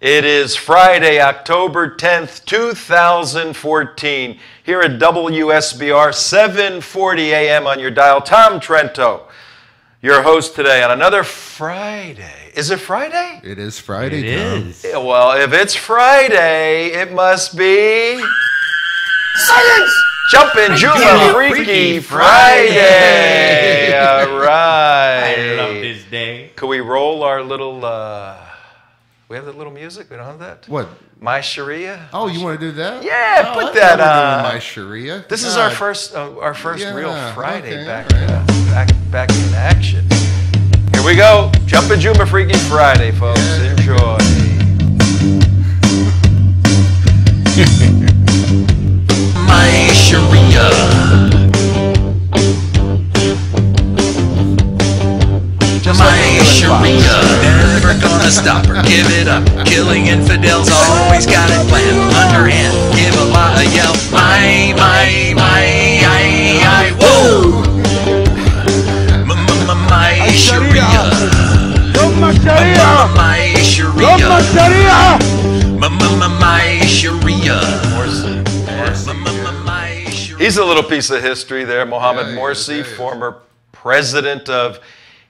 It is Friday, October 10th, 2014, here at WSBR, 7:40 a.m. on your dial. Tom Trento, your host today on another Friday. Is it Friday? It is Friday, It Tom. is. Well, if it's Friday, it must be... Science! Jumpin' Juma Freaky Friday! All right. I love this day. Could we roll our little... we have the little music? We don't have that? What? My Sharia? Oh, you want to do that? Yeah, Oh, put I that love on. My Sharia. This is God. our first Yeah, real Friday okay, back, all right. back in action. Here we go. Jumpin' Juma Freaky Friday, folks. Yeah. Enjoy. My Sharia. My Sharia. Never gonna stop or give it up. Killing infidels, always got it planned. Underhand, give a lot of yell. My, whoa! My Sharia. My Sharia. My Sharia. He's a little piece of history there. Mohammed Yeah, Morsi, yes. former president of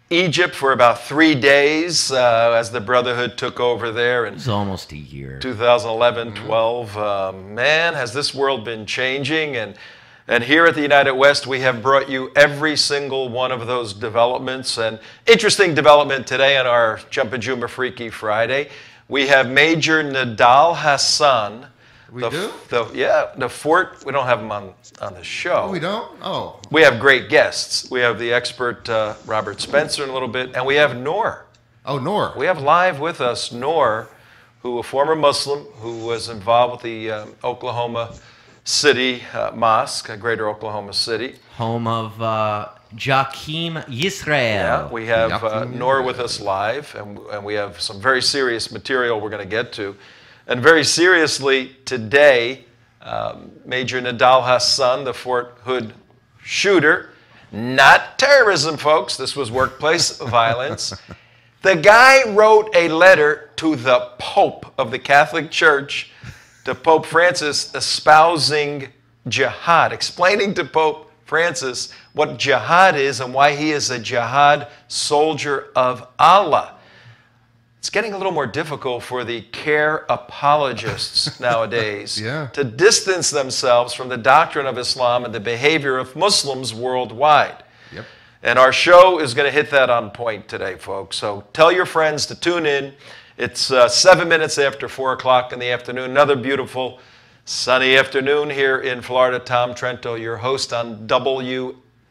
Egypt for about 3 days as the Brotherhood took over there in It's almost a year. 2011-12. Man, has this world been changing. And here at the United West, we have brought you every single one of those developments. And interesting development today on our Jumpin' Juma Freaky Friday. We have Major Nidal Hassan. We do? The fort. We don't have him on the show. Oh, we don't? Oh. We have great guests. We have the expert Robert Spencer in a little bit, and we have Noor. Oh, Noor. We have live with us Noor, who a former Muslim who was involved with the Oklahoma City Mosque, Greater Oklahoma City. Home of Jah'keem Yisrael. Yeah, we have Jah'keem Noor with us live, and we have some very serious material we're going to get to. And very seriously, today, Major Nidal Hassan, the Fort Hood shooter, not terrorism, folks. This was workplace violence. The guy wrote a letter to the Pope of the Catholic Church, to Pope Francis, espousing jihad, explaining to Pope Francis what jihad is and why he is a jihad soldier of Allah. It's getting a little more difficult for the CAIR apologists nowadays to distance themselves from the doctrine of Islam and the behavior of Muslims worldwide. Yep. And our show is going to hit that on point today, folks. So tell your friends to tune in. It's 7 minutes after 4 o'clock in the afternoon. Another beautiful sunny afternoon here in Florida. Tom Trento, your host on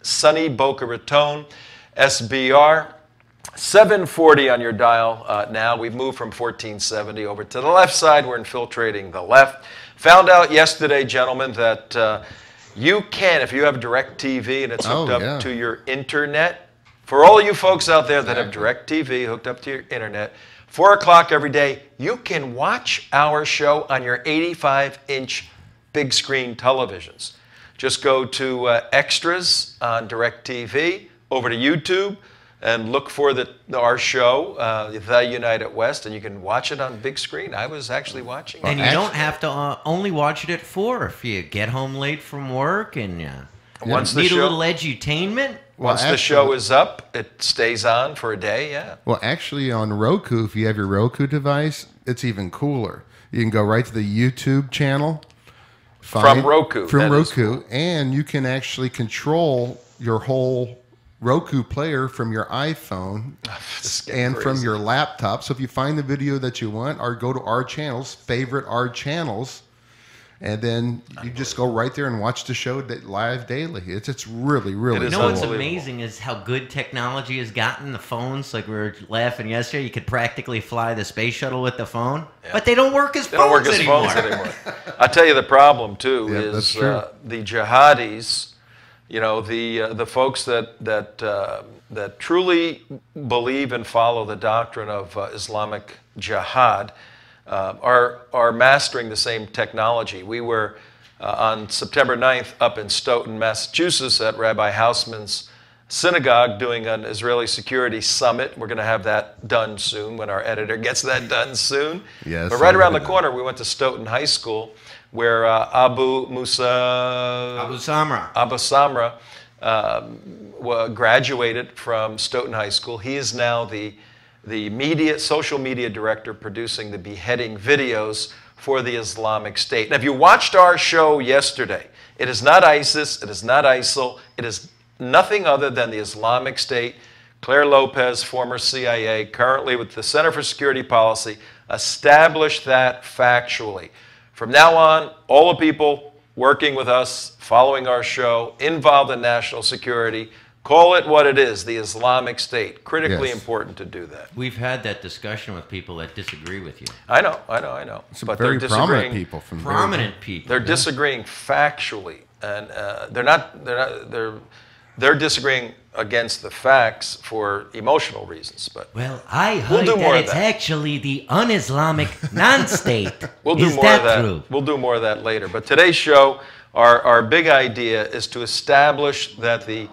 sunny Boca Raton, SBR. 740 on your dial now. We've moved from 1470 over to the left side. We're infiltrating the left. Found out yesterday, gentlemen, that you can, if you have DirecTV and it's hooked up to your internet, for all you folks out there that have DirecTV hooked up to your internet, 4 o'clock every day, you can watch our show on your 85-inch big screen televisions. Just go to Extras on DirecTV, over to YouTube, and look for our show, The United West, and you can watch it on big screen. I was actually watching it. And you don't have to only watch it at 4 if you get home late from work and Once the need show, a little edutainment. Once the show is up, it stays on for a day, Well, actually, on Roku, if you have your Roku device, it's even cooler. You can go right to the YouTube channel. From Roku. From Roku, and you can actually control your whole Roku player from your iPhone and from your laptop. So if you find the video that you want, or go to our channels, favorite our channels, and then you just go right there and watch the show live daily. It's really, really You know what's amazing is how good technology has gotten. The phones, like we were laughing yesterday, you could practically fly the space shuttle with the phone, but they don't work as phones anymore. I tell you the problem, too, is true. the jihadis. You know, the folks that truly believe and follow the doctrine of Islamic jihad are mastering the same technology. We were on September 9th up in Stoughton, Massachusetts at Rabbi Hausman's synagogue doing an Israeli security summit. We're going to have that done soon when our editor gets that done soon. Yes. But right around the corner, we went to Stoughton High School, where Abu Samra graduated from Stoughton High School. He is now the social media director producing the beheading videos for the Islamic State. Now, if you watched our show yesterday, it is not ISIS, it is not ISIL, it is nothing other than the Islamic State. Claire Lopez, former CIA, currently with the Center for Security Policy, established that factually. From now on, all the people working with us, following our show, involved in national security, call it what it is, the Islamic State. Critically important to do that. We've had that discussion with people that disagree with you. I know. But very prominent people from prominent people. They're disagreeing factually, and they're disagreeing against the facts for emotional reasons. But well, I heard that it's actually the un-Islamic non-state. We'll do more of that. True? We'll do more of that later. But today's show, our big idea is to establish that the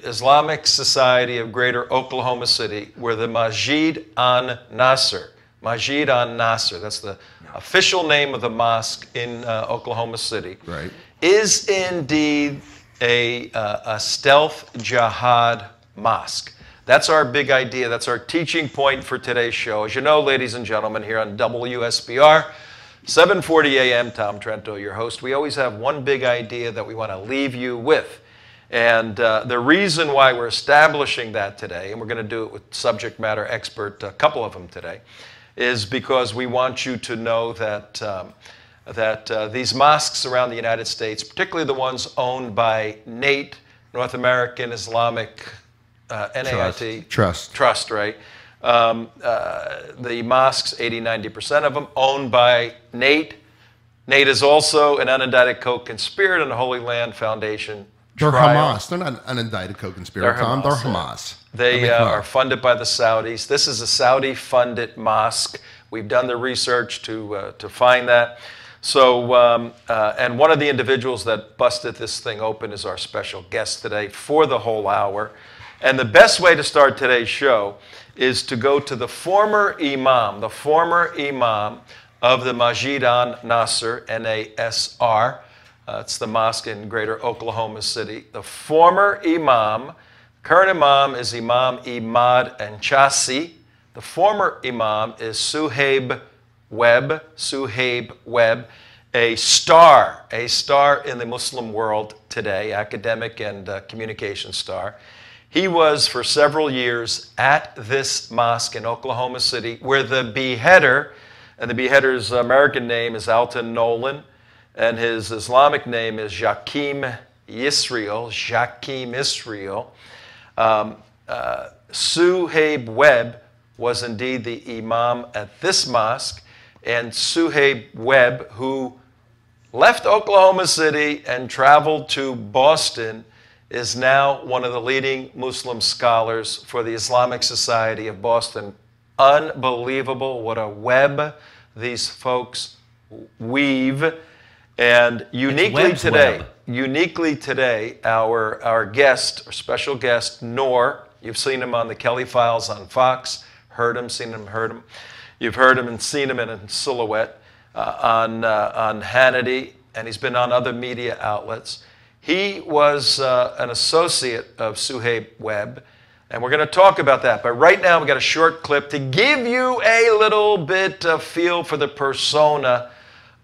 Islamic Society of Greater Oklahoma City, where the Masjid An-Nasr, that's the official name of the mosque in Oklahoma City, right, is indeed a stealth jihad mosque. That's our big idea. That's our teaching point for today's show. As you know, ladies and gentlemen, here on WSBR, 740 AM, Tom Trento, your host, we always have one big idea that we want to leave you with. And the reason why we're establishing that today, and we're going to do it with subject matter expert, a couple of them today, is because we want you to know that these mosques around the United States, particularly the ones owned by NAIT, North American Islamic NAIT Trust, right? The mosques, 80–90% of them, owned by NAIT. NAIT is also an unindicted co-conspirator in the Holy Land Foundation. They're Hamas. They're not unindicted co-conspirator, Tom. They're Hamas. They are funded by the Saudis. This is a Saudi-funded mosque. We've done the research to find that. So, and one of the individuals that busted this thing open is our special guest today for the whole hour. And the best way to start today's show is to go to the former imam of the Masjid An-Nasr, N-A-S-R. It's the mosque in Greater Oklahoma City. The former imam, current imam is Imam Imad Anchasi. The former imam is Suhaib Webb, a star in the Muslim world today, academic and communication star. He was for several years at this mosque in Oklahoma City, where the beheader, and the beheader's American name is Alton Nolan, and his Islamic name is Jah'keem Yisrael. Suhaib Webb was indeed the imam at this mosque, and Suhaib Webb, who left Oklahoma City and traveled to Boston, is now one of the leading Muslim scholars for the Islamic Society of Boston. Unbelievable what a web these folks weave. And uniquely today, our guest, our special guest, Noor, you've seen him on the Kelly Files on Fox, heard him, seen him, heard him. You've heard him and seen him in silhouette on Hannity, and he's been on other media outlets. He was an associate of Suhaib Webb, and we're going to talk about that. But right now, we've got a short clip to give you a little bit of feel for the persona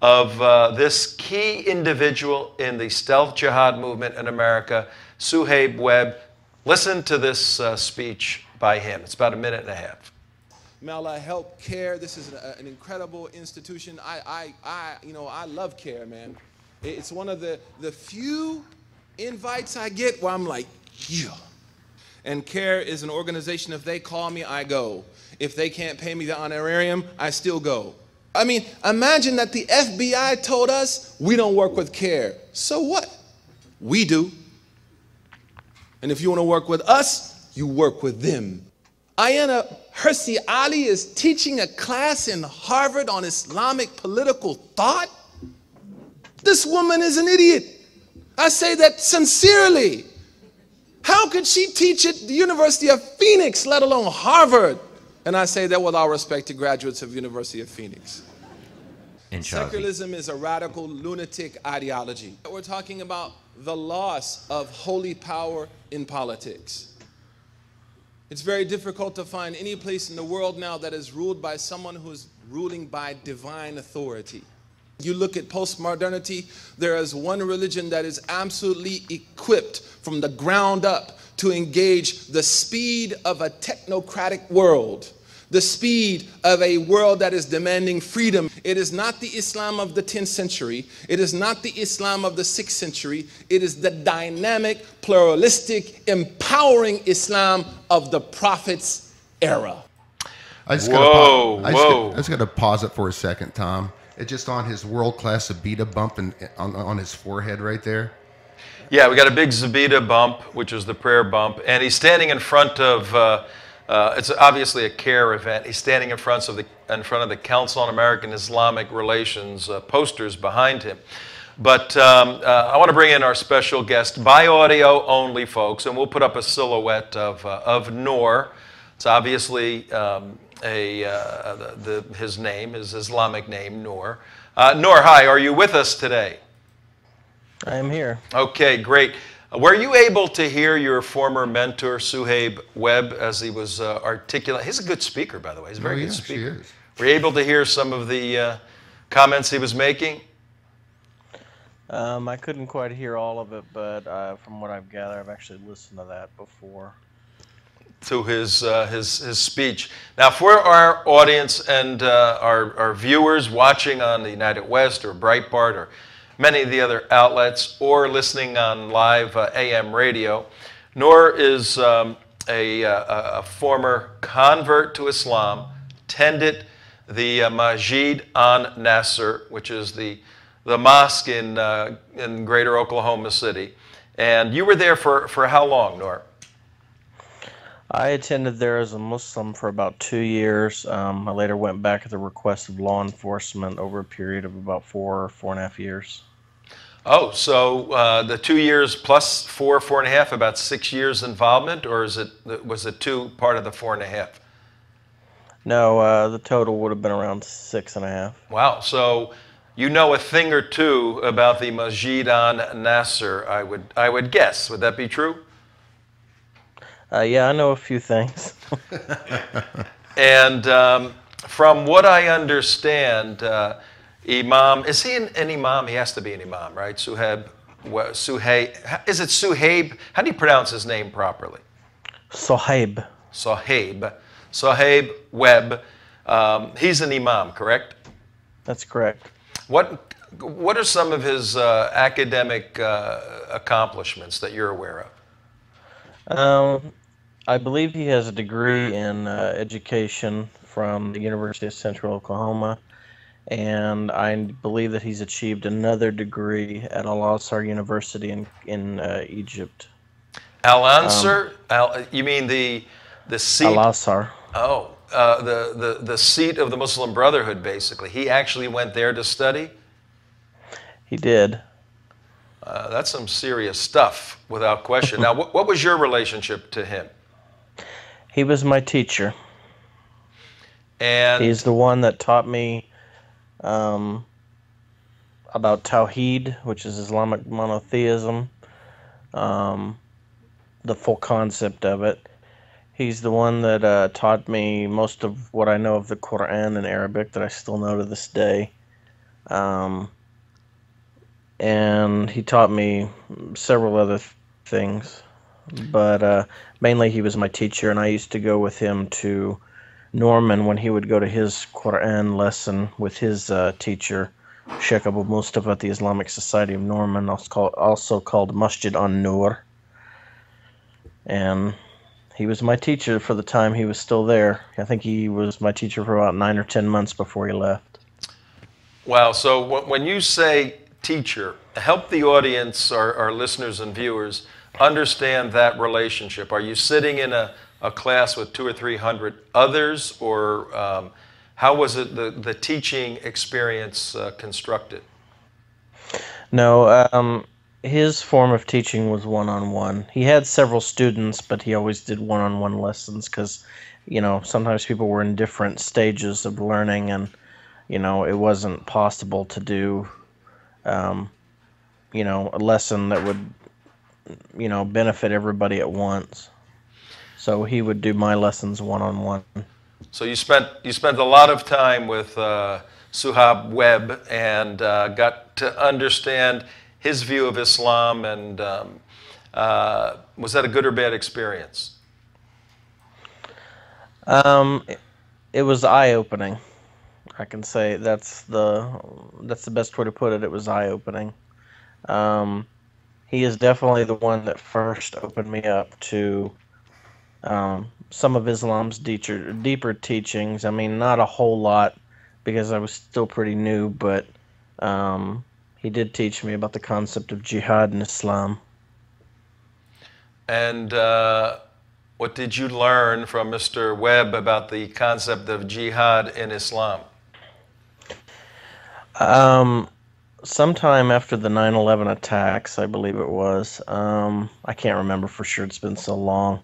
of this key individual in the stealth jihad movement in America, Suhaib Webb. Listen to this speech by him. It's about a minute and a half. May Allah help CAIR. This is an incredible institution. I love CAIR, man. It's one of the few invites I get where I'm like, yeah. And CAIR is an organization, if they call me, I go. If they can't pay me the honorarium, I still go. I mean, imagine that the FBI told us we don't work with CAIR. So what? We do. And if you want to work with us, you work with them. Ayana Hirsi Ali is teaching a class in Harvard on Islamic political thought. This woman is an idiot. I say that sincerely. How could she teach at the University of Phoenix, let alone Harvard? And I say that with all respect to graduates of University of Phoenix. Secularism is a radical lunatic ideology. We're talking about the loss of holy power in politics. It's very difficult to find any place in the world now that is ruled by someone who is ruling by divine authority. You look at postmodernity, there is one religion that is absolutely equipped from the ground up to engage the speed of a technocratic world, the speed of a world that is demanding freedom. It is not the Islam of the 10th century. It is not the Islam of the 6th century. It is the dynamic, pluralistic, empowering Islam of the Prophet's era. I just got to pause it for a second, Tom. It's just on his world-class Zabita bump and on his forehead right there. Yeah, we got a big Zabita bump, which is the prayer bump, and he's standing in front of. It's obviously a CAIR event. He's standing in front of the Council on American Islamic Relations posters behind him. But I want to bring in our special guest by audio only, folks, and we'll put up a silhouette of Noor. It's obviously his name, his Islamic name, Noor. Noor, hi. Are you with us today? I am here. Okay, great. Were you able to hear your former mentor, Suhaib Webb, as he was articulate? He's a good speaker, by the way. He's a very good speaker. Were you able to hear some of the comments he was making? I couldn't quite hear all of it, but from what I've gathered, I've actually listened to that before. To his speech. Now, for our audience and our viewers watching on the United West or Breitbart or many of the other outlets, or listening on live AM radio, Noor is a former convert to Islam, attended the Masjid An-Nasr, which is the mosque in greater Oklahoma City. And you were there for how long, Noor? I attended there as a Muslim for about 2 years. I later went back at the request of law enforcement over a period of about 4.5 years. Oh, so the 2 years plus 4.5, about 6 years involvement, or was it two part of the 4.5? No, the total would have been around 6.5. Wow, so you know a thing or two about the Masjid An-Nasr, I would guess. Would that be true? Yeah, I know a few things. And from what I understand, Imam, is he an imam? He has to be an imam, right? Suhaib, is it Suhaib? How do you pronounce his name properly? Suhaib. Suhaib Webb. He's an imam, correct? That's correct. What are some of his academic accomplishments that you're aware of? I believe he has a degree in education from the University of Central Oklahoma, and I believe that he's achieved another degree at Al-Azhar University in Egypt. Al-Ansar? You mean the seat? Al-Azhar. Oh, the seat of the Muslim Brotherhood, basically. He actually went there to study? He did. That's some serious stuff, without question. Now, what was your relationship to him? He was my teacher. And he's the one that taught me about Tawheed, which is Islamic monotheism, the full concept of it. He's the one that taught me most of what I know of the Quran in Arabic that I still know to this day. And he taught me several other things, but mainly he was my teacher, and I used to go with him to Norman when he would go to his Quran lesson with his teacher, Sheikh Abu Mustafa at the Islamic Society of Norman, also called Masjid An-Noor. And he was my teacher for the time he was still there. I think he was my teacher for about 9 or 10 months before he left. Wow, so when you say teacher, help the audience, our listeners and viewers, understand that relationship. Are you sitting in a class with 200 or 300 others, or how was it the teaching experience constructed? No, his form of teaching was one-on-one. He had several students, but he always did one-on-one lessons because, sometimes people were in different stages of learning, and, it wasn't possible to do, a lesson that would, benefit everybody at once. So he would do my lessons one-on-one. So you spent a lot of time with Suhaib Webb and got to understand his view of Islam, and was that a good or bad experience? It was eye-opening. I can say that's the best way to put it. It was eye-opening. He is definitely the one that first opened me up to some of Islam's deeper teachings. I mean, not a whole lot because I was still pretty new, but he did teach me about the concept of jihad in Islam. And what did you learn from Mr. Webb about the concept of jihad in Islam? Sometime after the 9/11 attacks, I believe it was. I can't remember for sure. It's been so long.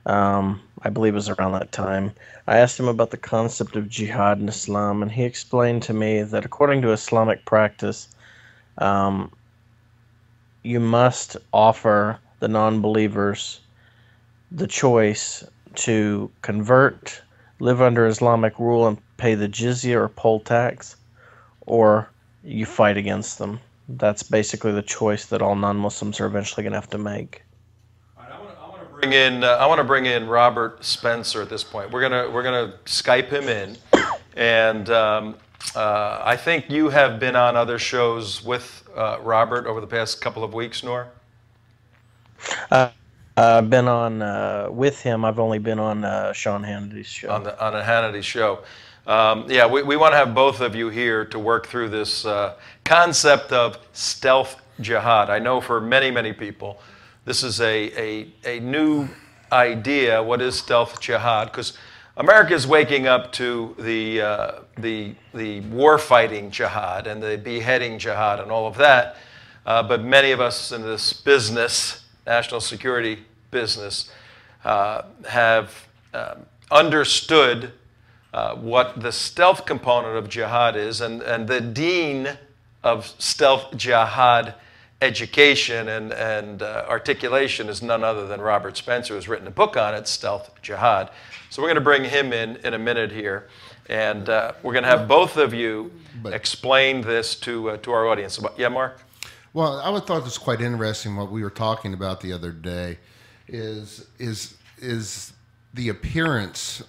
I believe it was around that time. I asked him about the concept of jihad in Islam, and he explained to me that according to Islamic practice, you must offer the non-believers the choice to convert, live under Islamic rule, and pay the jizya or poll tax, or you fight against them. That's basically the choice that all non-Muslims are eventually going to have to make. I want to bring in Robert Spencer at this point. We're gonna Skype him in, and I think you have been on other shows with Robert over the past couple of weeks, Noor. I've been on with him. I've only been on Sean Hannity's show. On a Hannity show. Yeah, we want to have both of you here to work through this concept of stealth jihad. I know for many people, this is a new idea. What is stealth jihad? Because America is waking up to the war-fighting jihad and the beheading jihad and all of that. But many of us in this business, national security business, have understood what the stealth component of jihad is, and the dean of stealth jihad education and articulation is none other than Robert Spencer, who's written a book on it, Stealth Jihad. So we're going to bring him in a minute here, and we're going to have both of you explain this to our audience. Yeah, Mark? Well, I thought it was quite interesting what we were talking about the other day is the appearance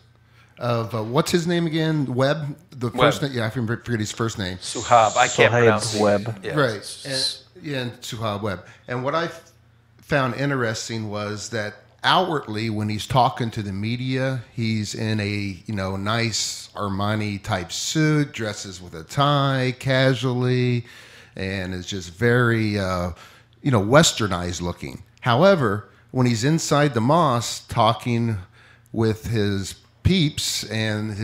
of what's his name again? Webb? The first name? Yeah, I forget his first name. Suhab. I can't pronounce Webb. Yeah. Right. And Suhaib Webb. And what I found interesting was that outwardly, when he's talking to the media, he's in a nice Armani type suit, dresses with a tie, casually, and is just very westernized looking. However, when he's inside the mosque talking with his peeps and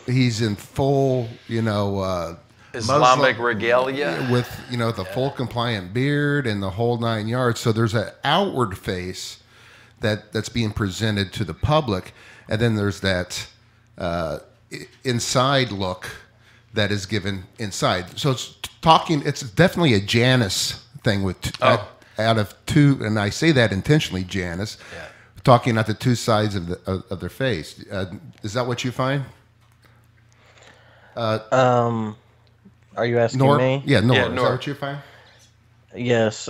he's in full Islamic regalia with the full compliant beard and the whole 9 yards. So there's an outward face that's being presented to the public, and then there's that inside look that is given inside. So it's definitely a Janus thing with out of two, and I say that intentionally, Janus. Yeah. Talking at the two sides of their face. Is that what you find? Are you asking Noor? me? Yeah, Noor. Yeah, Is Noor. that what you find? Yes.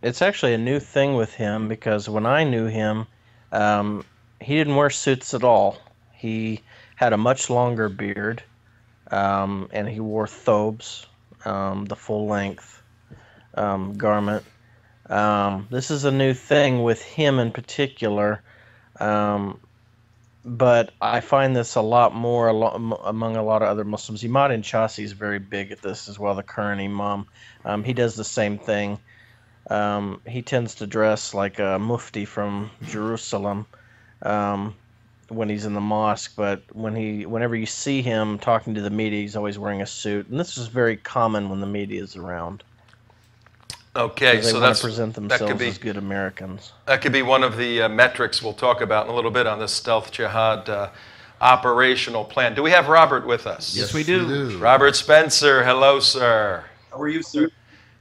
It's actually a new thing with him because when I knew him, he didn't wear suits at all. He had a much longer beard, and he wore thobes, the full-length garment. This is a new thing with him in particular, but I find this a lot more among a lot of other Muslims. Imad Inchasi is very big at this as well, the current Imam. He does the same thing. He tends to dress like a mufti from Jerusalem when he's in the mosque, but whenever you see him talking to the media, he's always wearing a suit, and this is very common when the media is around. Okay, They so want to present that could themselves be as good Americans. that could be one of the metrics we'll talk about in a little bit on this stealth jihad operational plan. Do we have Robert with us? Yes, we do. Robert Spencer, hello, sir. How are you, sir?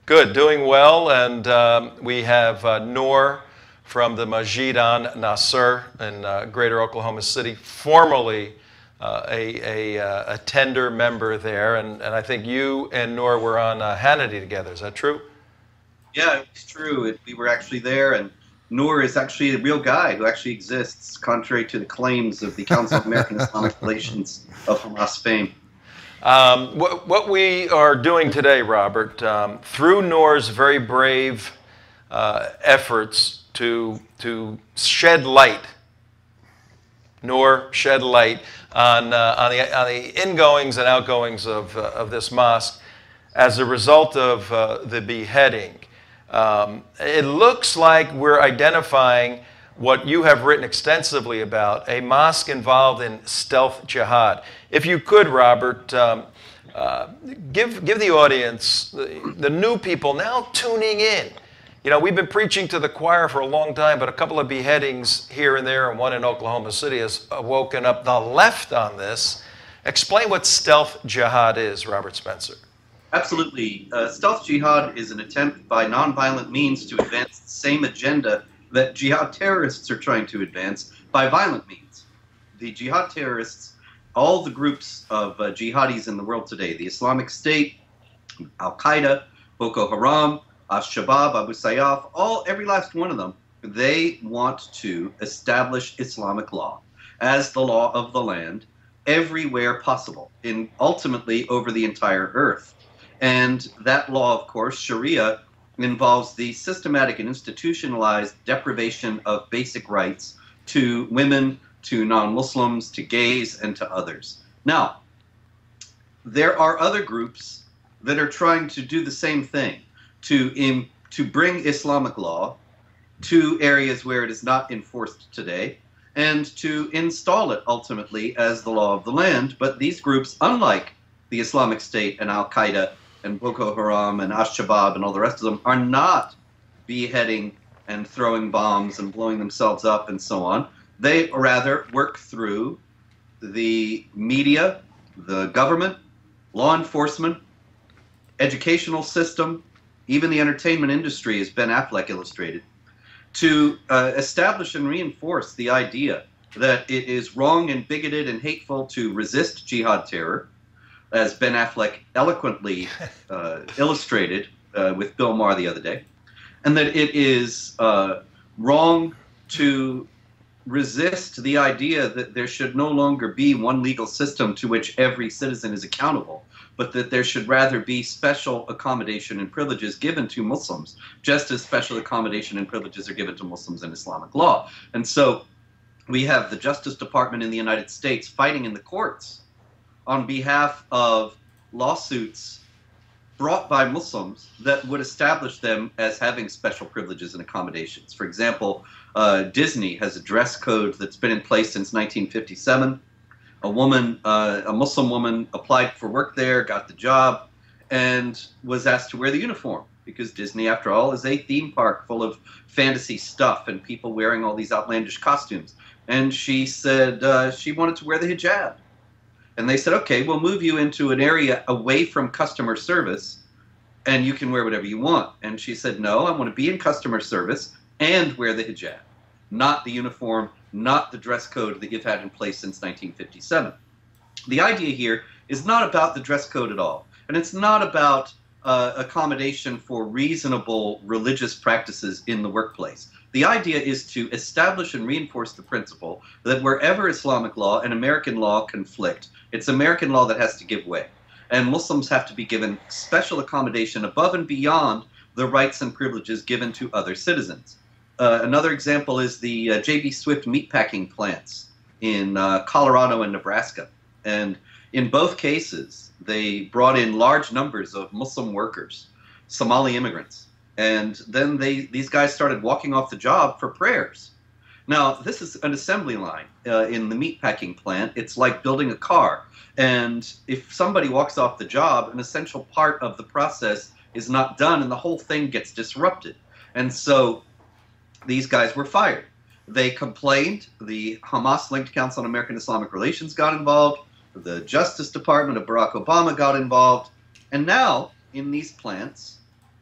Good, doing well, and we have Noor from the Masjid An-Nasr in Greater Oklahoma City, formerly a tender member there, and I think you and Noor were on Hannity together. Is that true? Yeah, it's true. We were actually there, and Noor is actually a real guy who actually exists, contrary to the claims of the Council of American Islamic Relations of Hamas fame. What we are doing today, Robert, through Noor's very brave efforts to shed light, Noor shed light on the ingoings and outgoings of this mosque as a result of the beheading. It looks like we're identifying what you have written extensively about, a mosque involved in stealth jihad. If you could, Robert, give the audience, the new people now tuning in. You know, we've been preaching to the choir for a long time, but a couple of beheadings here and there, and one in Oklahoma City, has woken up the left on this. Explain what stealth jihad is, Robert Spencer. Absolutely. Stealth jihad is an attempt by nonviolent means to advance the same agenda that jihad terrorists are trying to advance by violent means. The jihad terrorists, all the groups of jihadis in the world today, the Islamic State, Al-Qaeda, Boko Haram, Al-Shabaab, Abu Sayyaf, every last one of them, they want to establish Islamic law as the law of the land everywhere possible, ultimately over the entire earth. And that law, of course, Sharia, involves the systematic and institutionalized deprivation of basic rights to women, to non-Muslims, to gays, and to others. Now, there are other groups that are trying to do the same thing, to bring Islamic law to areas where it is not enforced today, and to install it ultimately as the law of the land. But these groups, unlike the Islamic State and Al-Qaeda and Boko Haram and Al-Shabaab and all the rest of them, are not beheading and throwing bombs and blowing themselves up and so on. They rather work through the media, the government, law enforcement, educational system, even the entertainment industry, as Ben Affleck illustrated, to establish and reinforce the idea that it is wrong and bigoted and hateful to resist jihad terror, as Ben Affleck eloquently illustrated with Bill Maher the other day, and that it is wrong to resist the idea that there should no longer be one legal system to which every citizen is accountable, but that there should rather be special accommodation and privileges given to Muslims, just as special accommodation and privileges are given to Muslims in Islamic law. And so we have the Justice Department in the United States fighting in the courts on behalf of lawsuits brought by Muslims that would establish them as having special privileges and accommodations. For example, Disney has a dress code that's been in place since 1957. A Muslim woman applied for work there, got the job, and was asked to wear the uniform, because Disney, after all, is a theme park full of fantasy stuff and people wearing all these outlandish costumes. And she said she wanted to wear the hijab. And they said, okay, we'll move you into an area away from customer service, and you can wear whatever you want. And she said, no, I want to be in customer service and wear the hijab, not the uniform, not the dress code that you've had in place since 1957. The idea here is not about the dress code at all, and it's not about accommodation for reasonable religious practices in the workplace. The idea is to establish and reinforce the principle that wherever Islamic law and American law conflict, it's American law that has to give way. And Muslims have to be given special accommodation above and beyond the rights and privileges given to other citizens. Another example is the J.B. Swift meatpacking plants in Colorado and Nebraska. And in both cases, they brought in large numbers of Muslim workers, Somali immigrants. And then these guys started walking off the job for prayers. Now, this is an assembly line in the meatpacking plant. It's like building a car. And if somebody walks off the job, an essential part of the process is not done, and the whole thing gets disrupted. And so these guys were fired. They complained. The Hamas-linked Council on American Islamic Relations got involved. The Justice Department of Barack Obama got involved. And now, in these plants,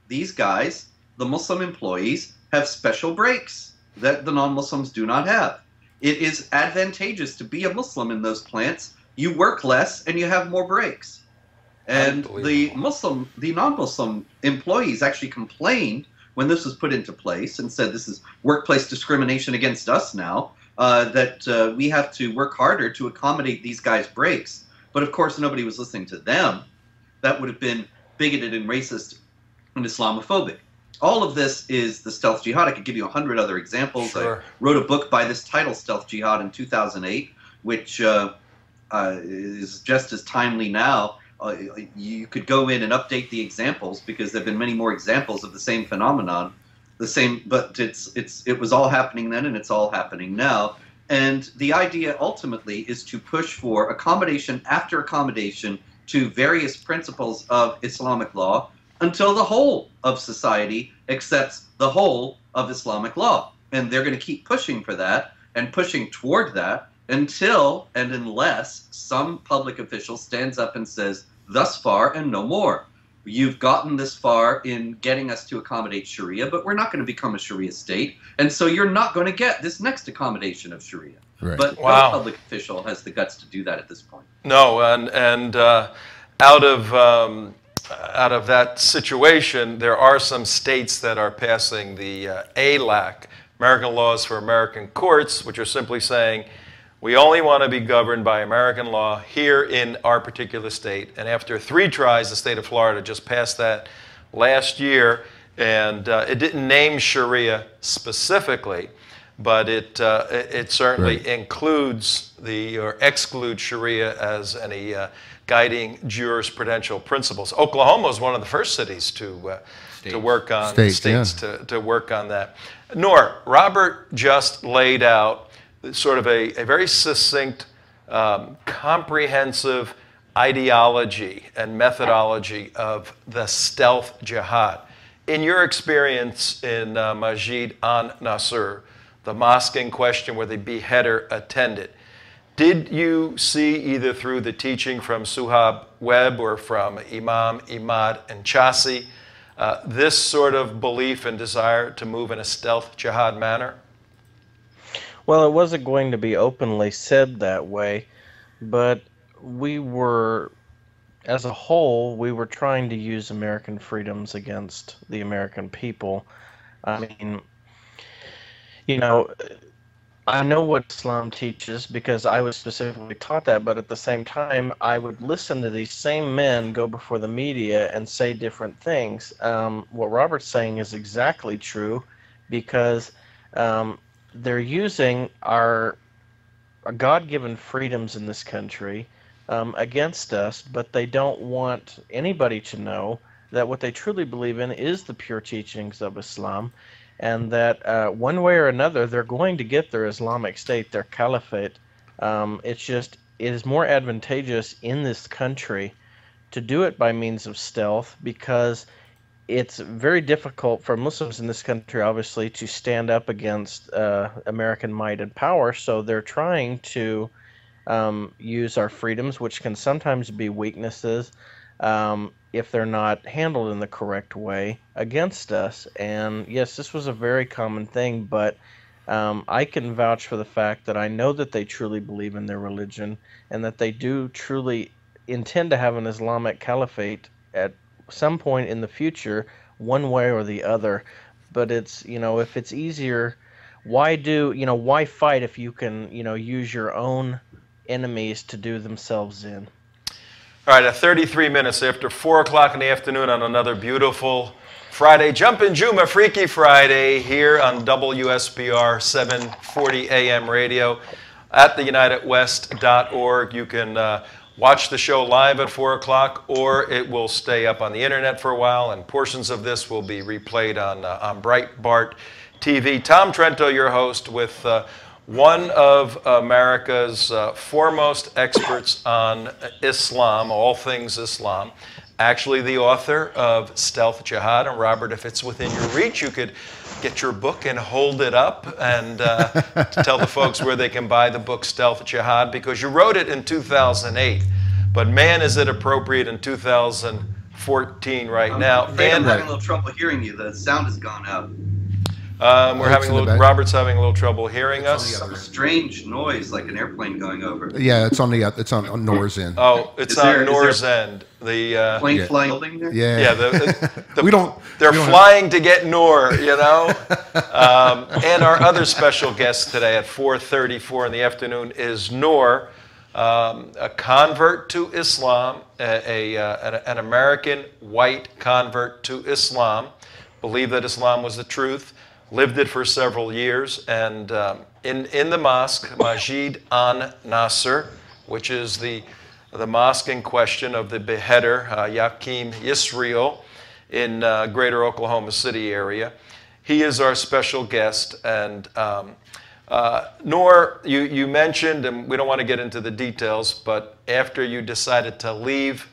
these guys, the Muslim employees, have special breaks that the non-Muslims do not have. It is advantageous to be a Muslim in those plants. You work less and you have more breaks. And the non-Muslim employees actually complained when this was put into place and said this is workplace discrimination against us now, that we have to work harder to accommodate these guys' breaks. But of course, nobody was listening to them. That would have been bigoted and racist and Islamophobic. All of this is the stealth jihad. I could give you 100 other examples. Sure. I wrote a book by this title, Stealth Jihad, in 2008, which is just as timely now. You could go in and update the examples because there have been many more examples of the same phenomenon. But it was all happening then and it's all happening now. And the idea ultimately is to push for accommodation after accommodation to various principles of Islamic law until the whole of society accepts the whole of Islamic law. And they're going to keep pushing for that and pushing toward that until and unless some public official stands up and says, thus far and no more. You've gotten this far in getting us to accommodate Sharia, but we're not going to become a Sharia state, and so you're not going to get this next accommodation of Sharia. Right. But no public official has the guts to do that at this point. No, and out of that situation, there are some states that are passing the ALAC, American Laws for American Courts, which are simply saying, we only want to be governed by American law here in our particular state. And after 3 tries, the state of Florida just passed that last year. And it didn't name Sharia specifically, but it certainly includes or excludes Sharia as any guiding jurisprudential principles. Oklahoma is one of the first cities to work on to work on that. Noor, Robert just laid out sort of a very succinct, comprehensive ideology and methodology of the stealth jihad. In your experience in Masjid An-Nasr, the mosque in question where the beheader attended, did you see either through the teaching from Suhaib Webb or from Imam Imad and Chasi this sort of belief and desire to move in a stealth jihad manner? Well, it wasn't going to be openly said that way, but we were, as a whole, we were trying to use American freedoms against the American people. I mean, you know, I know what Islam teaches because I was specifically taught that, but at the same time, I would listen to these same men go before the media and say different things. What Robert's saying is exactly true because they're using our God-given freedoms in this country against us, but they don't want anybody to know that what they truly believe in is the pure teachings of Islam, and that one way or another they're going to get their Islamic State, their caliphate. It is more advantageous in this country to do it by means of stealth because it's very difficult for Muslims in this country, obviously, to stand up against American might and power. So they're trying to use our freedoms, which can sometimes be weaknesses if they're not handled in the correct way, against us. And yes, this was a very common thing, but I can vouch for the fact that I know that they truly believe in their religion and that they do truly intend to have an Islamic caliphate at some point in the future, one way or the other. But it's, if it's easier, why fight if you can, use your own enemies to do themselves in? All right, at 33 minutes after 4 o'clock in the afternoon on another beautiful Friday, Jumpin' Juma Freaky Friday here on WSBR 740 AM radio at theunitedwest.org. You can watch the show live at 4 o'clock, or it will stay up on the internet for a while, and portions of this will be replayed on Breitbart TV. Tom Trento, your host, with one of America's foremost experts on Islam, all things Islam, actually the author of Stealth Jihad. And Robert, if it's within your reach, you could get your book and hold it up and tell the folks where they can buy the book Stealth Jihad, because you wrote it in 2008. But man, is it appropriate in 2014 right now. I'm having a little trouble hearing you. The sound has gone out. Robert's having a little trouble hearing us. Some strange noise, like an airplane going over. Yeah, it's on Noor's end. Oh, it's on Noor's end. The plane flying building there. Yeah. They're flying to get Noor, you know. And our other special guest today at 4:34 in the afternoon is Noor, a convert to Islam, an American white convert to Islam, believed that Islam was the truth. Lived it for several years, and in the mosque, Masjid An-Nasr, which is the mosque in question of the beheader, Jah'keem Yisrael, in greater Oklahoma City area. He is our special guest, and Noor, you mentioned, and we don't want to get into the details, but after you decided to leave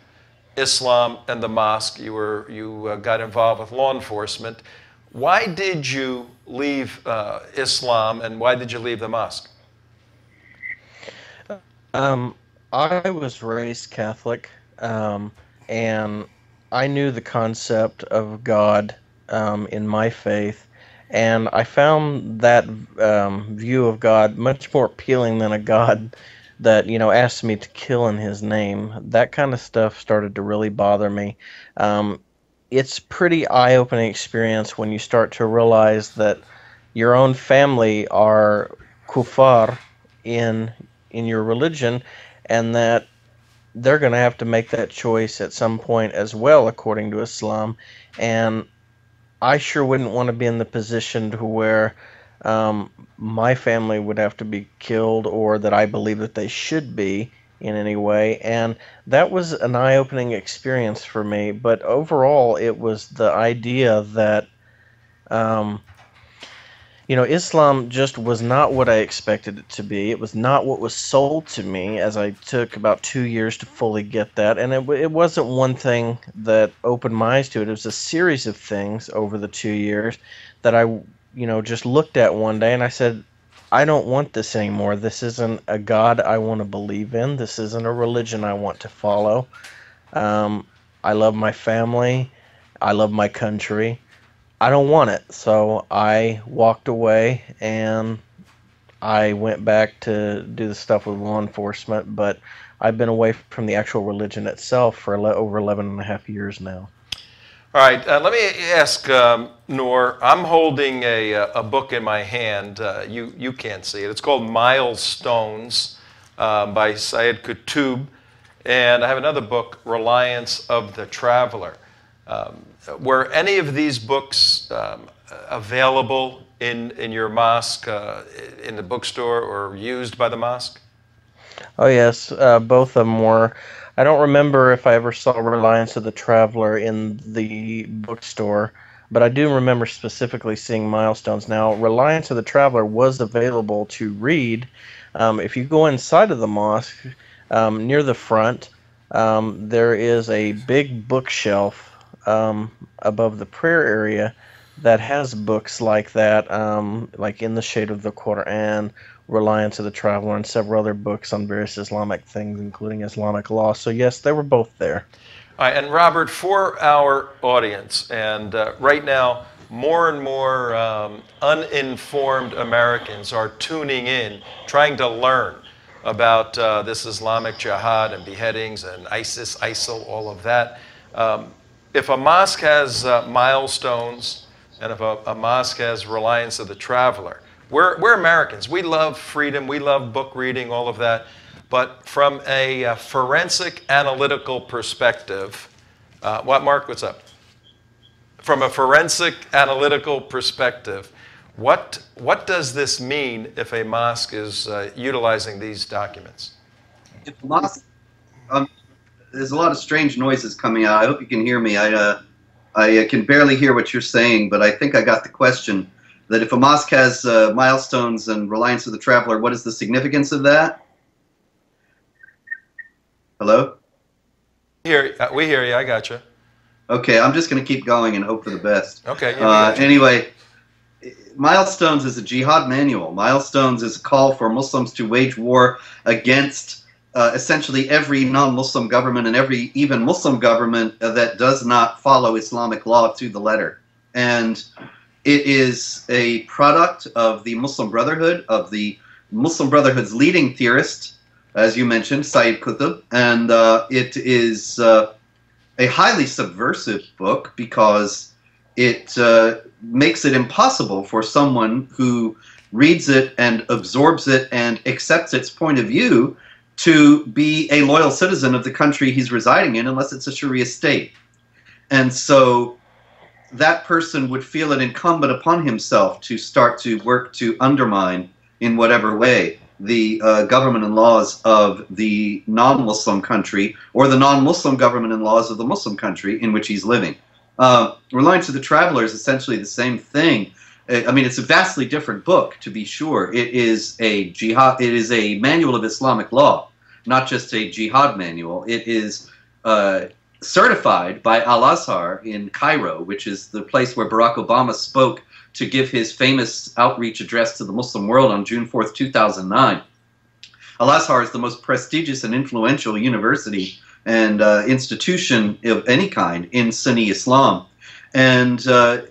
Islam and the mosque, you got involved with law enforcement. Why did you leave Islam, and why did you leave the mosque? I was raised Catholic, and I knew the concept of God in my faith, and I found that view of God much more appealing than a God that, you know, asked me to kill in his name. That kind of stuff started to really bother me. It's pretty eye-opening experience when you start to realize that your own family are kuffar in your religion, and that they're going to have to make that choice at some point as well, according to Islam. And I sure wouldn't want to be in the position to where my family would have to be killed, or that I believe that they should be in any way. And that was an eye-opening experience for me. But overall, it was the idea that you know, Islam just was not what I expected it to be. It was not what was sold to me, as I took about 2 years to fully get that. And it wasn't one thing that opened my eyes to it. It was a series of things over the 2 years that I, you know, just looked at one day and I said, I don't want this anymore. This isn't a God I want to believe in. This isn't a religion I want to follow. I love my family. I love my country. I don't want it. So I walked away and I went back to do the stuff with law enforcement, but I've been away from the actual religion itself for over 11 and a half years now. All right, let me ask Noor. I'm holding a book in my hand. You can't see it. It's called Milestones by Sayyid Qutb. And I have another book, Reliance of the Traveler. Were any of these books available in your mosque, in the bookstore, or used by the mosque? Oh, yes, both of them were. I don't remember if I ever saw Reliance of the Traveler in the bookstore, but I do remember specifically seeing Milestones. Now, Reliance of the Traveler was available to read. If you go inside of the mosque, near the front, there is a big bookshelf above the prayer area that has books like that, like In the Shade of the Quran, Reliance of the Traveler, and several other books on various Islamic things, including Islamic law. So yes, they were both there. All right, and Robert, for our audience, and right now, more and more uninformed Americans are tuning in, trying to learn about this Islamic jihad and beheadings and ISIS, ISIL, all of that. If a mosque has milestones, and if a mosque has Reliance of the Traveler, we're Americans. We love freedom. We love book reading, all of that. But from a forensic analytical perspective, Mark, what's up? From a forensic analytical perspective, what does this mean if a mosque is utilizing these documents? If a mosque, there's a lot of strange noises coming out. I hope you can hear me. I can barely hear what you're saying, but I think I got the question. that if a mosque has milestones and reliance of the traveler, what is the significance of that? Hello? We hear you. I got you. Okay, I'm just going to keep going and hope for the best. Okay. Yeah, anyway, Milestones is a jihad manual. Milestones is a call for Muslims to wage war against essentially every non-Muslim government and every even Muslim government that does not follow Islamic law to the letter. And it is a product of the Muslim Brotherhood, of the Muslim Brotherhood's leading theorist, as you mentioned, Sayyid Qutb, and it is a highly subversive book because it makes it impossible for someone who reads it and absorbs it and accepts its point of view to be a loyal citizen of the country he's residing in unless it's a Sharia state. And so that person would feel it incumbent upon himself to start to work to undermine in whatever way the government and laws of the non-Muslim country or the non-Muslim government and laws of the Muslim country in which he's living. Reliance of the Traveler is essentially the same thing. I mean, it's a vastly different book, to be sure. It is a jihad. It is a manual of Islamic law, not just a jihad manual. It is certified by Al-Azhar in Cairo, which is the place where Barack Obama spoke to give his famous outreach address to the Muslim world on June 4th, 2009. Al-Azhar is the most prestigious and influential university and institution of any kind in Sunni Islam. And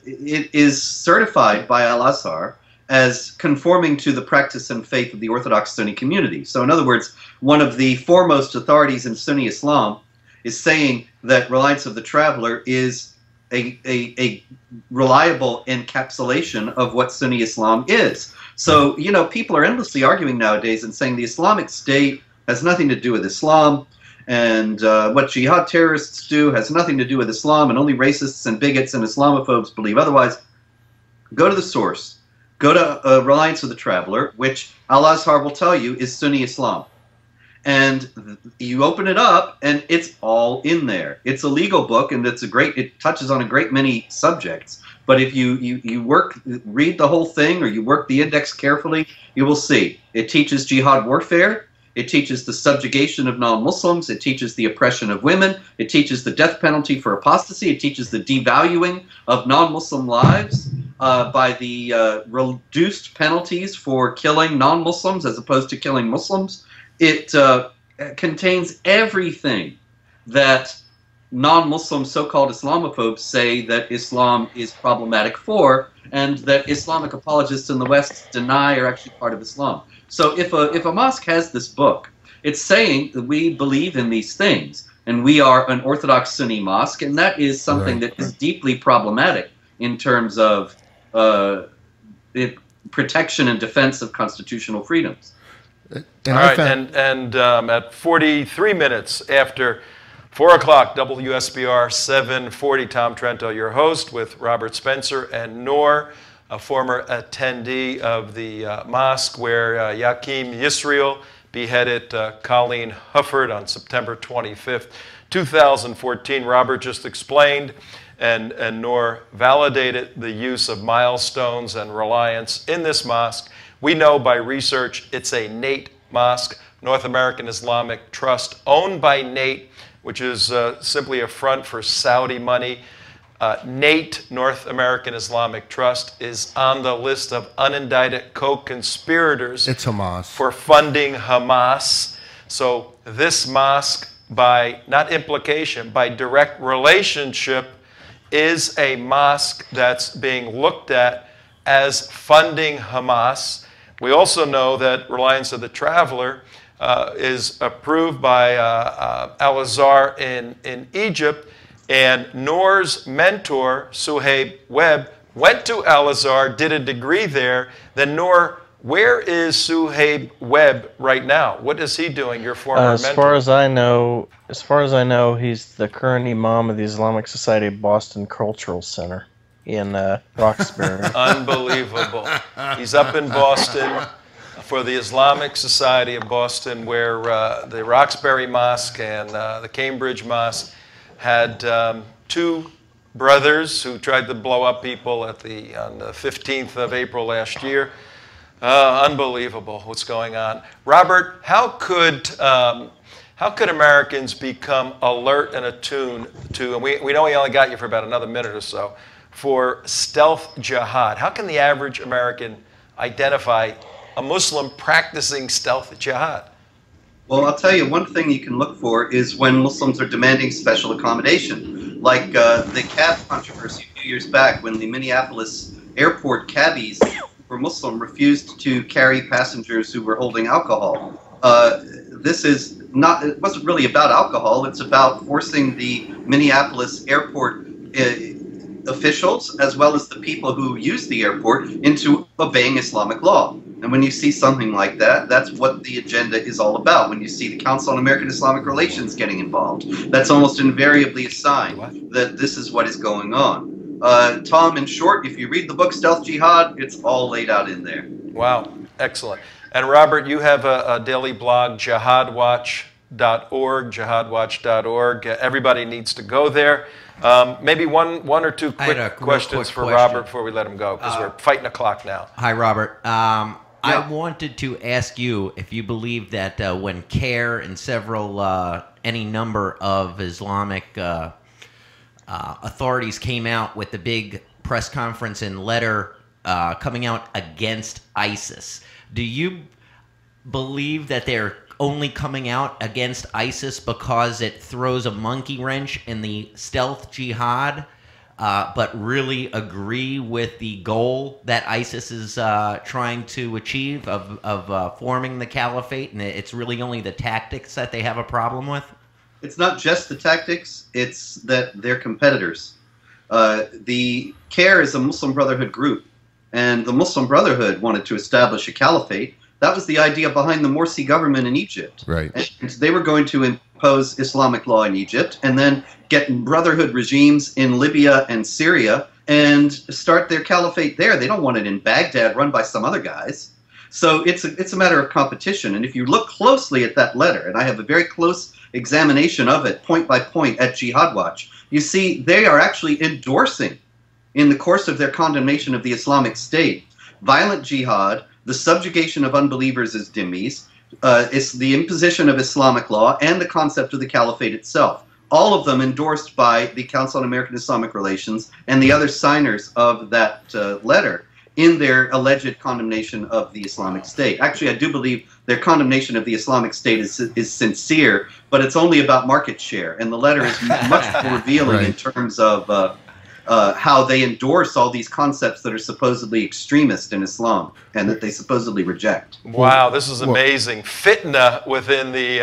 it is certified by Al-Azhar as conforming to the practice and faith of the Orthodox Sunni community. So in other words, one of the foremost authorities in Sunni Islam is saying that Reliance of the Traveler is a reliable encapsulation of what Sunni Islam is. So, you know, people are endlessly arguing nowadays and saying the Islamic State has nothing to do with Islam, and what jihad terrorists do has nothing to do with Islam, and only racists and bigots and Islamophobes believe otherwise. Go to the source. Go to Reliance of the Traveler, which Al-Azhar will tell you is Sunni Islam. And you open it up, and it's all in there. It's a legal book, and it touches on a great many subjects. But if you read the whole thing, or you work the index carefully, you will see. It teaches jihad warfare. It teaches the subjugation of non-Muslims. It teaches the oppression of women. It teaches the death penalty for apostasy. It teaches the devaluing of non-Muslim lives by the reduced penalties for killing non-Muslims as opposed to killing Muslims. It contains everything that non-Muslim so-called Islamophobes say that Islam is problematic for, and that Islamic apologists in the West deny are actually part of Islam. So if a mosque has this book, it's saying that we believe in these things, and we are an Orthodox Sunni mosque, and that is something that is deeply problematic in terms of protection and defense of constitutional freedoms. All right, and at 43 minutes after 4 o'clock, WSBR 740, Tom Trento, your host, with Robert Spencer and Noor, a former attendee of the mosque where Jah'keem Yisrael beheaded Colleen Hufford on September 25th, 2014. Robert just explained and Noor validated the use of milestones and reliance in this mosque. We know by research it's a NATE mosque, North American Islamic Trust, owned by NATE, which is simply a front for Saudi money. NATE, North American Islamic Trust, is on the list of unindicted co-conspirators for funding Hamas. So this mosque, by not implication, by direct relationship, is a mosque that's being looked at as funding Hamas. We also know that Reliance of the Traveler is approved by Al-Azhar in Egypt, and Noor's mentor, Suhaib Webb, went to Al-Azhar, did a degree there. Then Noor, where is Suhaib Webb right now? What is he doing, your former mentor? As far as I know, he's the current imam of the Islamic Society of Boston Cultural Center in Roxbury. Unbelievable. He's up in Boston for the Islamic Society of Boston, where the Roxbury Mosque and the Cambridge Mosque had two brothers who tried to blow up people on the 15th of April last year. Unbelievable what's going on. Robert, how could Americans become alert and attuned to, and we know we only got you for about another minute or so, for stealth jihad? How can the average American identify a Muslim practicing stealth jihad? Well, I'll tell you, one thing you can look for is when Muslims are demanding special accommodation, like the cab controversy a few years back when the Minneapolis airport cabbies who were Muslim refused to carry passengers who were holding alcohol. This is not, it wasn't really about alcohol, it's about forcing the Minneapolis airport officials, as well as the people who use the airport, into obeying Islamic law. And when you see something like that, that's what the agenda is all about. When you see the Council on American Islamic Relations getting involved, that's almost invariably a sign that this is what is going on. Tom, in short, if you read the book Stealth Jihad, it's all laid out in there. Wow, excellent. And Robert, you have a daily blog, jihadwatch.org, jihadwatch.org. Everybody needs to go there. Maybe one or two quick questions for Robert before we let him go, because we're fighting the clock now. Hi, Robert. I wanted to ask you if you believe that when CAIR and any number of Islamic authorities came out with the big press conference and letter coming out against ISIS, do you believe that they're only coming out against ISIS because it throws a monkey wrench in the stealth jihad, but really agree with the goal that ISIS is trying to achieve of forming the caliphate, and it's really only the tactics that they have a problem with? It's not just the tactics, it's that they're competitors. The CAIR is a Muslim Brotherhood group, and the Muslim Brotherhood wanted to establish a caliphate. That was the idea behind the Morsi government in Egypt. Right. And they were going to impose Islamic law in Egypt and then get Brotherhood regimes in Libya and Syria and start their caliphate there. They don't want it in Baghdad run by some other guys. So it's a matter of competition. And if you look closely at that letter, and I have a very close examination of it, point by point, at Jihad Watch, you see they are actually endorsing, in the course of their condemnation of the Islamic State, violent jihad, the subjugation of unbelievers as dhimmis, it's the imposition of Islamic law, and the concept of the caliphate itself. All of them endorsed by the Council on American Islamic Relations and the other signers of that letter in their alleged condemnation of the Islamic State. Actually, I do believe their condemnation of the Islamic State is sincere, but it's only about market share, and the letter is much more revealing in terms of how they endorse all these concepts that are supposedly extremist in Islam and that they supposedly reject. Wow, this is amazing. Fitna within the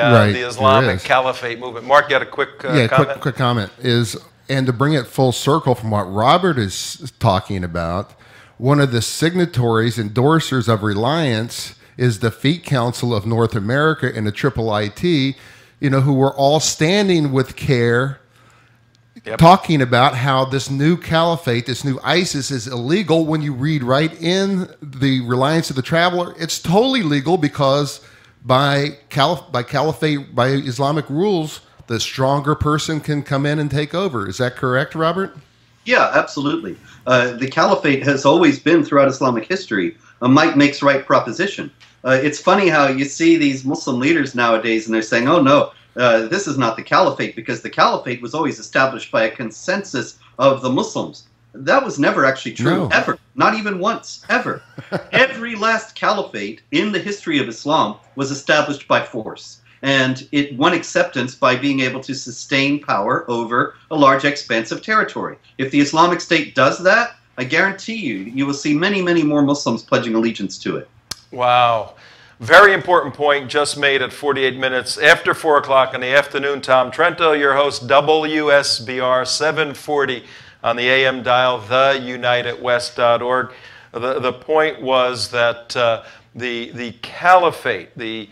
Islamic Caliphate movement. Mark, you had a quick comment? Quick comment is, and to bring it full circle from what Robert is talking about, one of the signatories, endorsers of Reliance is the Fiqh Council of North America and the IIIT, who were all standing with CAIR, talking about how this new caliphate, this new ISIS is illegal. When you read right in the Reliance of the Traveler, it's totally legal because by Islamic rules, the stronger person can come in and take over. Is that correct, Robert? Yeah, absolutely. The caliphate has always been, throughout Islamic history, a might makes right proposition. It's funny how you see these Muslim leaders nowadays and they're saying, oh no, this is not the caliphate, because the caliphate was always established by a consensus of the Muslims. That was never actually true, ever. Not even once, ever. Every last caliphate in the history of Islam was established by force. And it won acceptance by being able to sustain power over a large expanse of territory. If the Islamic State does that, I guarantee you will see many, many more Muslims pledging allegiance to it. Wow. Very important point just made at 48 minutes after 4 o'clock in the afternoon. Tom Trento, your host, WSBR 740 on the AM dial, theunitedwest.org. The point was that the caliphate, the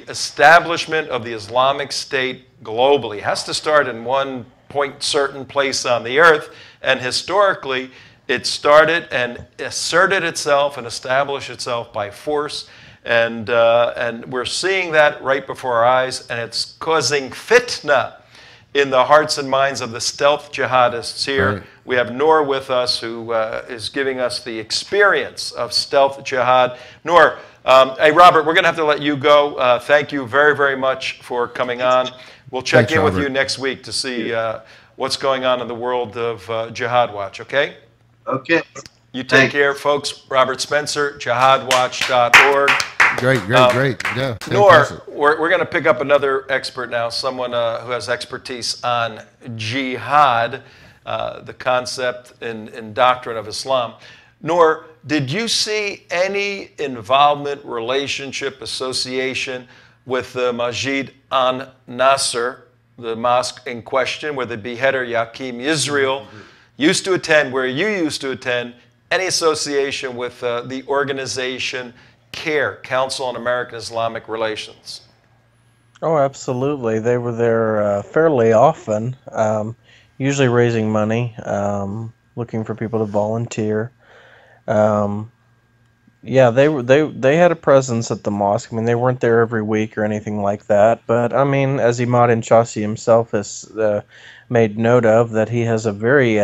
establishment of the Islamic State globally has to start in one point certain place on the earth, and historically it started and asserted itself and established itself by force, and we're seeing that right before our eyes, and it's causing fitna in the hearts and minds of the stealth jihadists here. Right. We have Noor with us, who is giving us the experience of stealth jihad. Noor, hey, Robert, we're going to have to let you go. Thank you very, very much for coming on. We'll check in with you next week to see what's going on in the world of Jihad Watch, okay? Okay. You take care, folks. Robert Spencer, jihadwatch.org. Great. Yeah. Noor, Fantastic. we're going to pick up another expert now, someone who has expertise on jihad, the concept and doctrine of Islam. Noor, did you see any involvement, relationship, association with the Masjid An-Nasr, the mosque in question, where the beheader Jah'keem Yisrael used to attend, where you used to attend? Any association with the organization CAIR, Council on American Islamic Relations? Oh, absolutely. They were there fairly often, usually raising money, looking for people to volunteer. Yeah, they had a presence at the mosque. I mean, they weren't there every week or anything like that. But I mean, as Imad Inchasi himself has made note of, that he has a very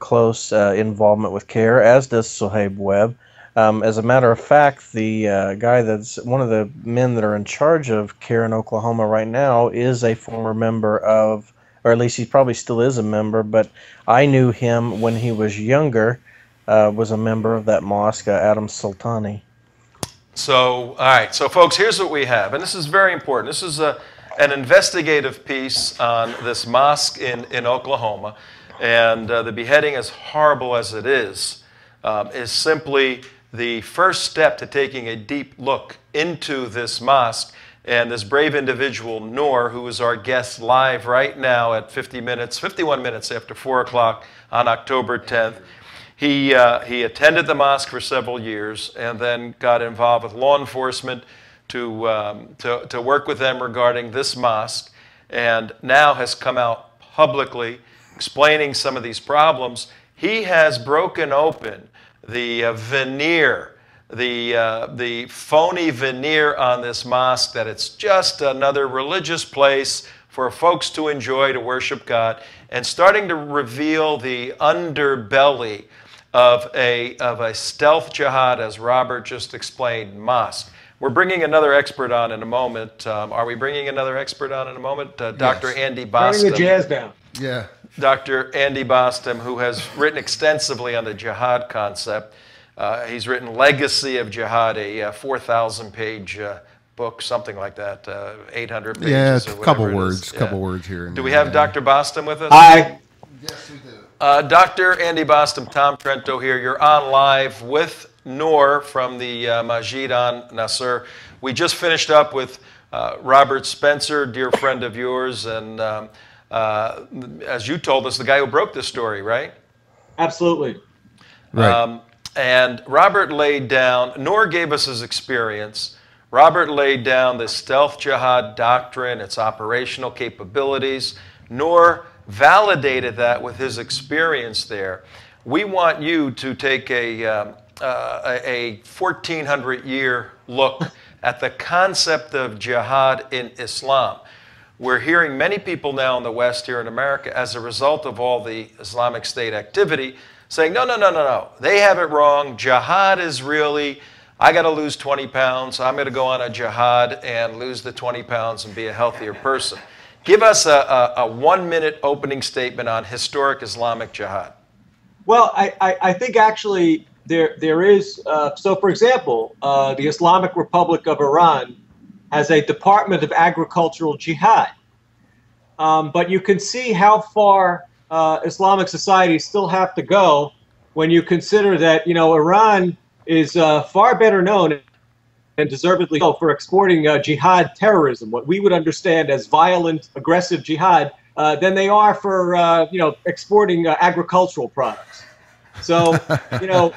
close involvement with CAIR, as does Suhaib Webb. As a matter of fact, the guy that's one of the men that are in charge of CAIR in Oklahoma right now is a former member of, or at least he probably still is a member, but I knew him when he was younger, was a member of that mosque, Adam Sultani. So, all right. So, folks, here's what we have. And this is very important. This is an investigative piece on this mosque in Oklahoma. And the beheading, as horrible as it is simply the first step to taking a deep look into this mosque. And this brave individual, Noor, who is our guest live right now at 51 minutes after 4 o'clock on October 10th, he attended the mosque for several years and then got involved with law enforcement to work with them regarding this mosque, and now has come out publicly explaining some of these problems. He has broken open the veneer, the phony veneer on this mosque, that it's just another religious place for folks to enjoy, to worship God, and starting to reveal the underbelly of a stealth jihad, as Robert just explained, mosque. We're bringing another expert on in a moment. Are we bringing another expert on in a moment? Dr. Andy Bostom. Turning the jazz down. Yeah. Dr. Andy Bostom, who has written extensively on the jihad concept. He's written Legacy of Jihad, a 4,000-page book, something like that, 800 pages. Yeah, or a couple whatever it words, is. couple words here. And Do we have Dr. Bostom with us? Hi. Yes, we do. Dr. Andy Bostom, Tom Trento here. You're on live with Noor from the Masjid An-Nasr. We just finished up with Robert Spencer, dear friend of yours, and as you told us, the guy who broke this story, right? Absolutely. Right. And Robert laid down, Noor gave us his experience. Robert laid down the stealth jihad doctrine, its operational capabilities. Noor validated that with his experience there. We want you to take a 1,400-year look at the concept of jihad in Islam. We're hearing many people now in the West, here in America, as a result of all the Islamic State activity, saying, no, they have it wrong. Jihad is really, I got to lose 20 pounds. I'm going to go on a jihad and lose the 20 pounds and be a healthier person. Give us a 1-minute opening statement on historic Islamic jihad. Well, I think actually there is, so for example, the Islamic Republic of Iran has a Department of Agricultural Jihad. But you can see how far Islamic societies still have to go when you consider that, Iran is far better known, and deservedly so, for exporting jihad terrorism, what we would understand as violent, aggressive jihad, than they are for, exporting agricultural products. So, until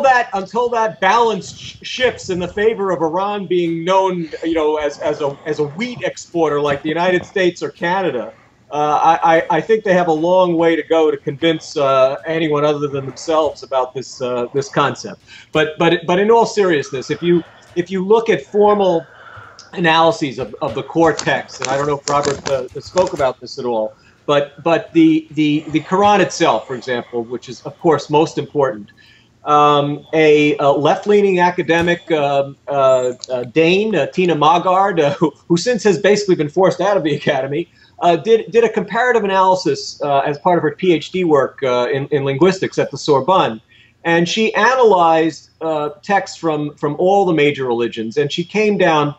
that balance shifts in the favor of Iran being known, as a wheat exporter like the United States or Canada, I think they have a long way to go to convince anyone other than themselves about this concept. But in all seriousness, if you look at formal analyses of the core text. And I don't know if Robert spoke about this at all, but the Quran itself, for example, which is of course most important. A left-leaning academic, Dane, Tina Maggard, who since has basically been forced out of the academy, did a comparative analysis as part of her PhD work in linguistics at the Sorbonne. And she analyzed texts from all the major religions, and she came down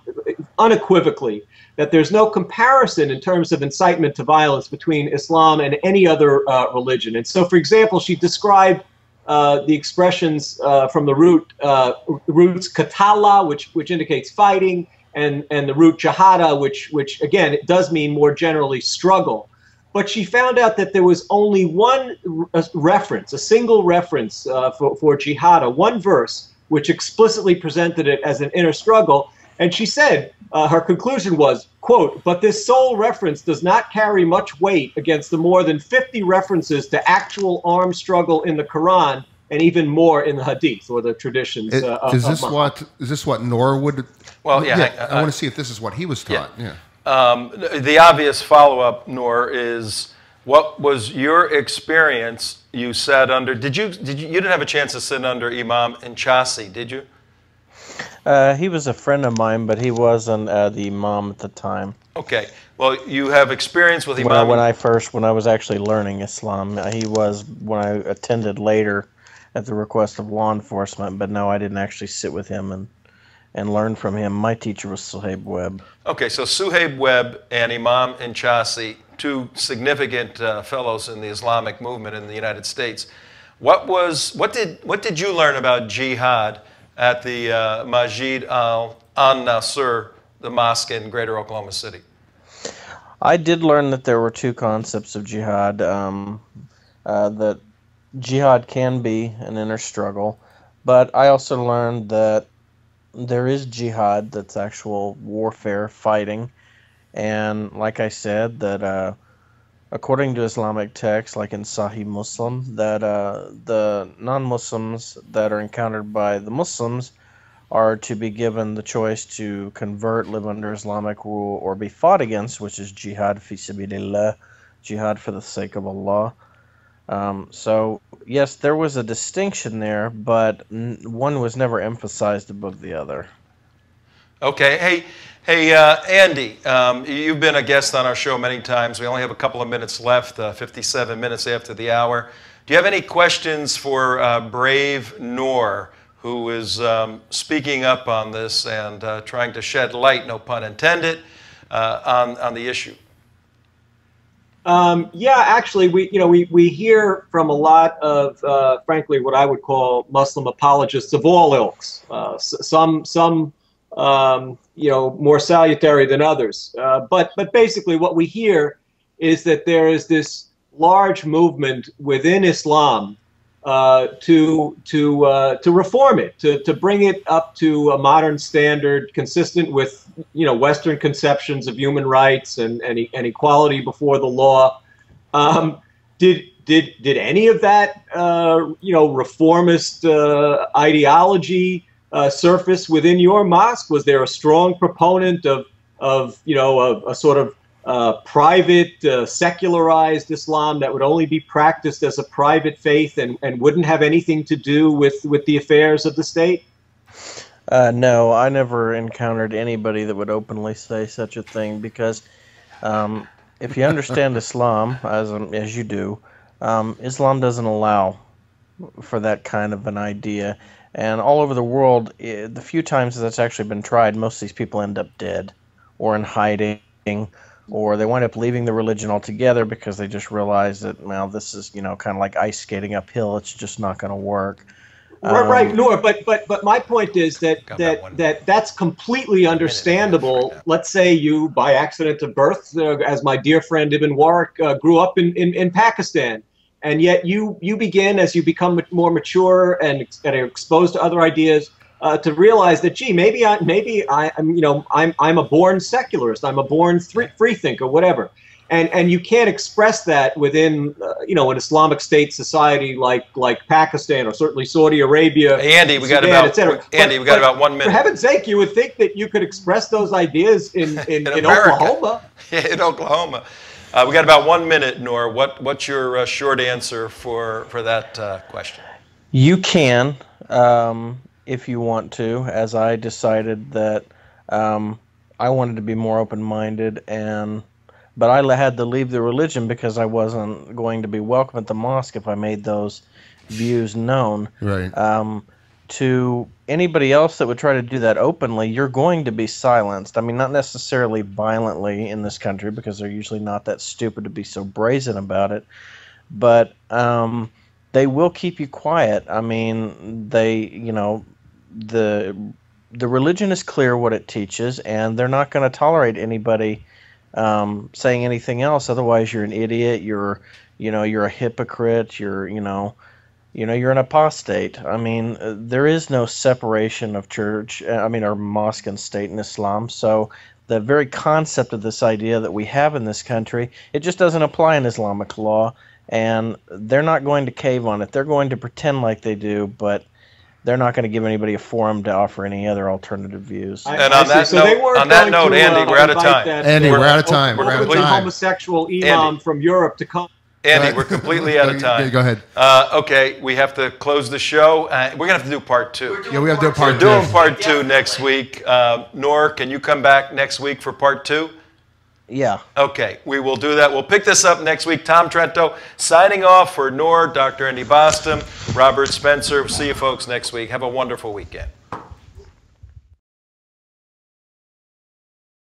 unequivocally that there's no comparison in terms of incitement to violence between Islam and any other religion. And so, for example, she described the expressions from the roots katala, which indicates fighting, and the root jihada, which again, it does mean more generally struggle. But she found out that there was only one reference, a single reference for jihada, one verse, which explicitly presented it as an inner struggle. And she said, her conclusion was, quote, "But this sole reference does not carry much weight against the more than 50 references to actual armed struggle in the Quran, and even more in the Hadith, or the traditions of Muhammad." Is this what Noor would? Well, yeah. I want to see if this is what he was taught. Yeah. The obvious follow-up, Noor, is what was your experience? You sat under. You didn't have a chance to sit under Imam Chasi, did you? He was a friend of mine, but he wasn't the imam at the time. Okay. Well, you have experience with Imam. When I was actually learning Islam, he was when I attended later at the request of law enforcement. But no, I didn't actually sit with him and learn from him. My teacher was Suhaib Webb. Okay, so Suhaib Webb and Imam Chasi, two significant fellows in the Islamic movement in the United States. What did you learn about jihad at the Masjid An-Nasr, the mosque in Greater Oklahoma City? I did learn that there were two concepts of jihad. That jihad can be an inner struggle, but I also learned that there is jihad that's actual warfare, fighting, and like I said, that according to Islamic texts, like in Sahih Muslim, that the non-Muslims that are encountered by the Muslims are to be given the choice to convert, live under Islamic rule, or be fought against, which is jihad fi sabilillah, jihad for the sake of Allah. So, yes, there was a distinction there, but one was never emphasized above the other. Okay. Hey, Andy, you've been a guest on our show many times. We only have a couple of minutes left, 57 minutes after the hour. Do you have any questions for brave Noor, who is speaking up on this and trying to shed light, no pun intended, on the issue? Yeah, actually, we hear from a lot of, frankly, what I would call Muslim apologists of all ilks. Some more salutary than others. But basically, what we hear is that there is this large movement within Islam to reform it, to bring it up to a modern standard consistent with Western conceptions of human rights and equality before the law. Did any of that reformist ideology surface within your mosque? Was there a strong proponent of a sort of private, secularized Islam that would only be practiced as a private faith and wouldn't have anything to do with the affairs of the state? No, I never encountered anybody that would openly say such a thing, because if you understand Islam, as you do, Islam doesn't allow for that kind of an idea. And all over the world, the few times that's actually been tried, most of these people end up dead or in hiding, or they wind up leaving the religion altogether because they just realize that, well, this is, kind of like ice skating uphill. It's just not going to work. Right, Noor, but my point is that's completely understandable. Let's say you, by accident of birth, as my dear friend Ibn Warwick, grew up in Pakistan, and yet you begin, as you become more mature and are exposed to other ideas, to realize that, gee, maybe I'm a born secularist, I'm a born free thinker, whatever. And you can't express that within, an Islamic State society like Pakistan or certainly Saudi Arabia. Andy, we got Sudan, about 1 minute. For heaven's sake, you would think that you could express those ideas in Oklahoma. In Oklahoma. We got about 1 minute, Noor. What's your short answer for that question? You can, if you want to, as I decided that I wanted to be more open-minded, but I had to leave the religion because I wasn't going to be welcome at the mosque if I made those views known. Right. To anybody else that would try to do that openly, you're going to be silenced. I mean, not necessarily violently in this country because they're usually not that stupid to be so brazen about it, but they will keep you quiet. I mean, the religion is clear what it teaches, and they're not going to tolerate anybody saying anything else. Otherwise, you're an idiot. You're a hypocrite. You're an apostate. I mean, there is no separation of church, or mosque and state in Islam. So the very concept of this idea that we have in this country, it just doesn't apply in Islamic law, and they're not going to cave on it. They're going to pretend like they do, but they're not going to give anybody a forum to offer any other alternative views. And on that note, Andy, we're out of time. Andy, we're out of time. We're out of time. Homosexual imam from Europe to come. Andy, we're completely out of time. Go ahead. Okay, we have to close the show. We're going to have to do part 2. Yeah, we have to do part 2. We're doing part 2 next week. Noor, can you come back next week for part 2? Yeah. Okay, we will do that. We'll pick this up next week. Tom Trento signing off for Noor, Dr. Andy Bostom, Robert Spencer. See you folks next week. Have a wonderful weekend.